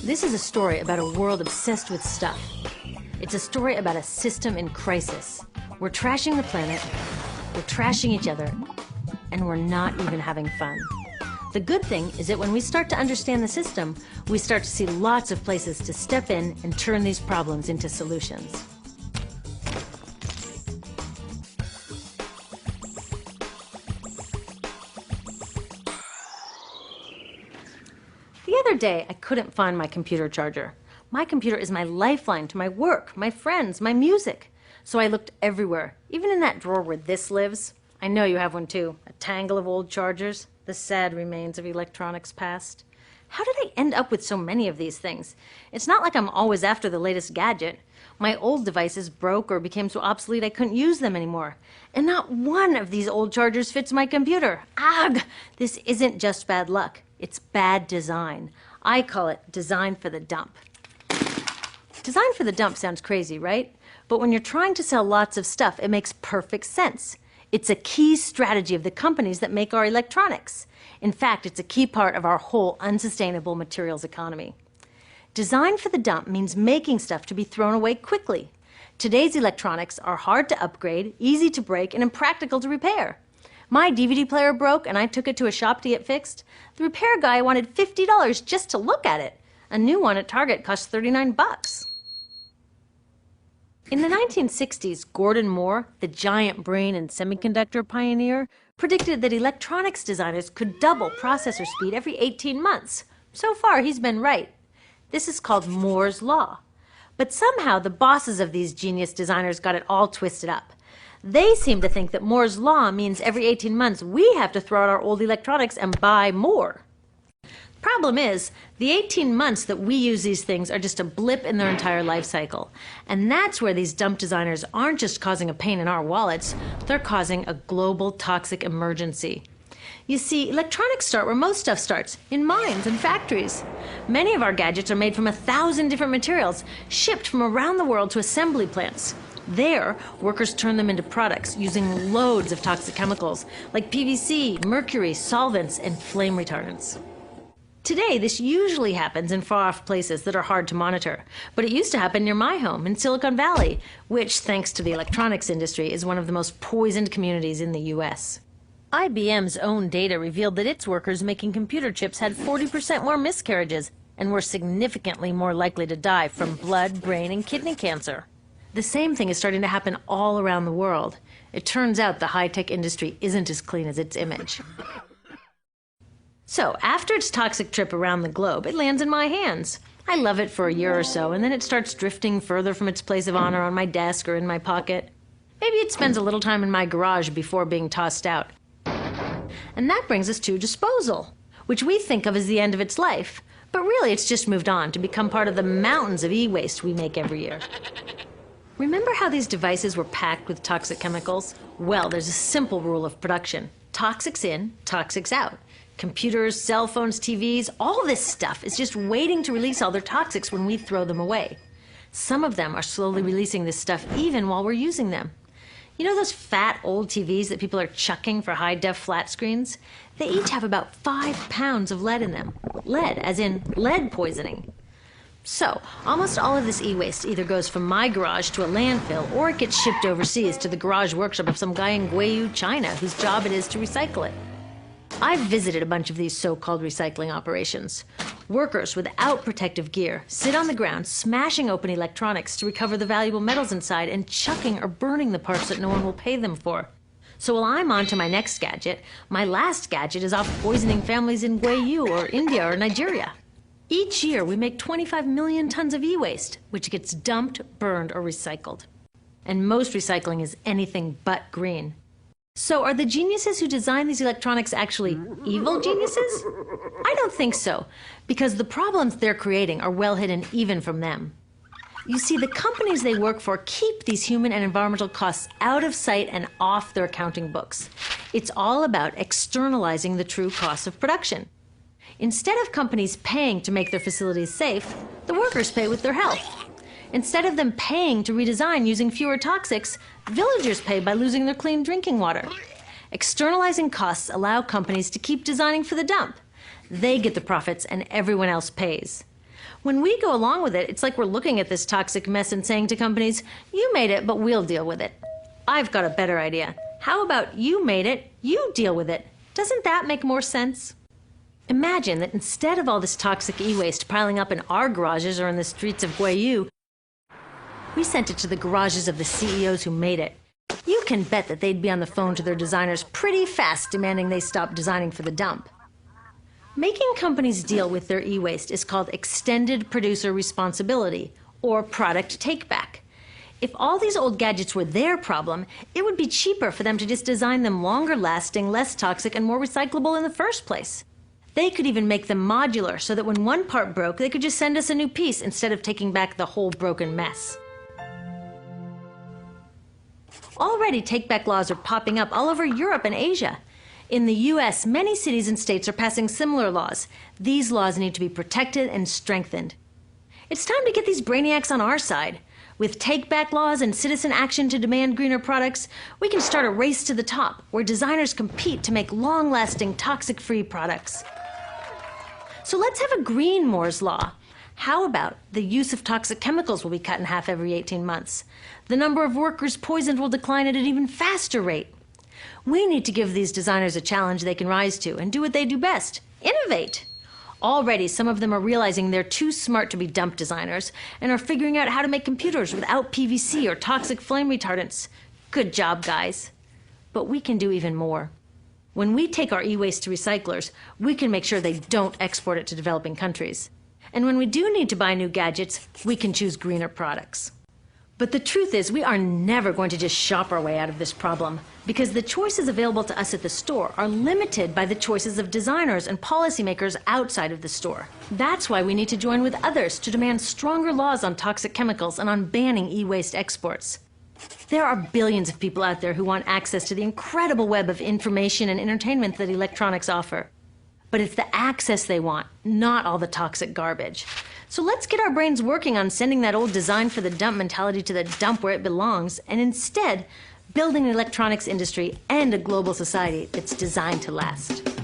This is a story about a world obsessed with stuff. It's a story about a system in crisis. We're trashing the planet, we're trashing each other, and we're not even having fun. The good thing is that when we start to understand the system, we start to see lots of places to step in and turn these problems into solutions. The other day, I couldn't find my computer charger. My computer is my lifeline to my work, my friends, my music. So I looked everywhere, even in that drawer where this lives. I know you have one too, a tangle of old chargers, the sad remains of electronics past. How did I end up with so many of these things? It's not like I'm always after the latest gadget. My old devices broke or became so obsolete I couldn't use them anymore. And not one of these old chargers fits my computer. Ugh! This isn't just bad luck. It's bad design. I call it design for the dump. Design for the dump sounds crazy, right? But when you're trying to sell lots of stuff, it makes perfect sense. It's a key strategy of the companies that make our electronics. In fact, it's a key part of our whole unsustainable materials economy. Design for the dump means making stuff to be thrown away quickly. Today's electronics are hard to upgrade, easy to break, and impractical to repair. My DVD player broke and I took it to a shop to get fixed. The repair guy wanted $50 just to look at it. A new one at Target cost $39. In the 1960s, Gordon Moore, the giant brain and semiconductor pioneer, predicted that electronics designers could double processor speed every 18 months. So far, he's been right. This is called Moore's Law. But somehow, the bosses of these genius designers got it all twisted up. They seem to think that Moore's Law means every 18 months we have to throw out our old electronics and buy more. Problem is, the 18 months that we use these things are just a blip in their entire life cycle. And that's where these dump designers aren't just causing a pain in our wallets, they're causing a global toxic emergency. You see, electronics start where most stuff starts, in mines and factories. Many of our gadgets are made from 1,000 different materials, shipped from around the world to assembly plants. There, workers turn them into products using loads of toxic chemicals like PVC, mercury, solvents, and flame retardants. Today, this usually happens in far-off places that are hard to monitor, but it used to happen near my home in Silicon Valley, which, thanks to the electronics industry, is one of the most poisoned communities in the US. IBM's own data revealed that its workers making computer chips had 40% more miscarriages and were significantly more likely to die from blood, brain, and kidney cancer. The same thing is starting to happen all around the world. It turns out the high-tech industry isn't as clean as its image. So, after its toxic trip around the globe, it lands in my hands. I love it for a year or so, and then it starts drifting further from its place of honor on my desk or in my pocket. Maybe it spends a little time in my garage before being tossed out. And that brings us to disposal, which we think of as the end of its life. But really, it's just moved on to become part of the mountains of e-waste we make every year. Remember how these devices were packed with toxic chemicals? Well, there's a simple rule of production. Toxics in, toxics out. Computers, cell phones, TVs, all this stuff is just waiting to release all their toxics when we throw them away. Some of them are slowly releasing this stuff even while we're using them. You know those fat old TVs that people are chucking for high-def flat screens? They each have about 5 pounds of lead in them. Lead, as in lead poisoning. So, almost all of this e-waste either goes from my garage to a landfill or it gets shipped overseas to the garage workshop of some guy in Guiyu, China, whose job it is to recycle it. I've visited a bunch of these so-called recycling operations. Workers without protective gear sit on the ground smashing open electronics to recover the valuable metals inside and chucking or burning the parts that no one will pay them for. So while I'm on to my next gadget, my last gadget is off poisoning families in Guiyu or India or Nigeria. Each year we make 25 million tons of e-waste, which gets dumped, burned, or recycled. And most recycling is anything but green. So are the geniuses who design these electronics actually evil geniuses? I don't think so, because the problems they're creating are well hidden even from them. You see, the companies they work for keep these human and environmental costs out of sight and off their accounting books. It's all about externalizing the true costs of production. Instead of companies paying to make their facilities safe, the workers pay with their health. Instead of them paying to redesign using fewer toxics, villagers pay by losing their clean drinking water. Externalizing costs allow companies to keep designing for the dump. They get the profits and everyone else pays. When we go along with it, it's like we're looking at this toxic mess and saying to companies, you made it, but we'll deal with it. I've got a better idea. How about you made it, you deal with it? Doesn't that make more sense? Imagine that instead of all this toxic e-waste piling up in our garages or in the streets of Guayu, we sent it to the garages of the CEOs who made it. You can bet that they'd be on the phone to their designers pretty fast demanding they stop designing for the dump. Making companies deal with their e-waste is called extended producer responsibility, or product take-back. If all these old gadgets were their problem, it would be cheaper for them to just design them longer lasting, less toxic, and more recyclable in the first place. They could even make them modular so that when one part broke, they could just send us a new piece instead of taking back the whole broken mess. Already take-back laws are popping up all over Europe and Asia. In the US, many cities and states are passing similar laws. These laws need to be protected and strengthened. It's time to get these brainiacs on our side. With take-back laws and citizen action to demand greener products, we can start a race to the top where designers compete to make long-lasting, toxic-free products. So let's have a green Moore's Law. How about the use of toxic chemicals will be cut in half every 18 months? The number of workers poisoned will decline at an even faster rate. We need to give these designers a challenge they can rise to and do what they do best: innovate. Already, some of them are realizing they're too smart to be dump designers and are figuring out how to make computers without PVC or toxic flame retardants. Good job, guys. But we can do even more. When we take our e-waste to recyclers, we can make sure they don't export it to developing countries. And when we do need to buy new gadgets, we can choose greener products. But the truth is, we are never going to just shop our way out of this problem, because the choices available to us at the store are limited by the choices of designers and policymakers outside of the store. That's why we need to join with others to demand stronger laws on toxic chemicals and on banning e-waste exports. There are billions of people out there who want access to the incredible web of information and entertainment that electronics offer. But it's the access they want, not all the toxic garbage. So let's get our brains working on sending that old design for the dump mentality to the dump where it belongs, and instead building an electronics industry and a global society that's designed to last.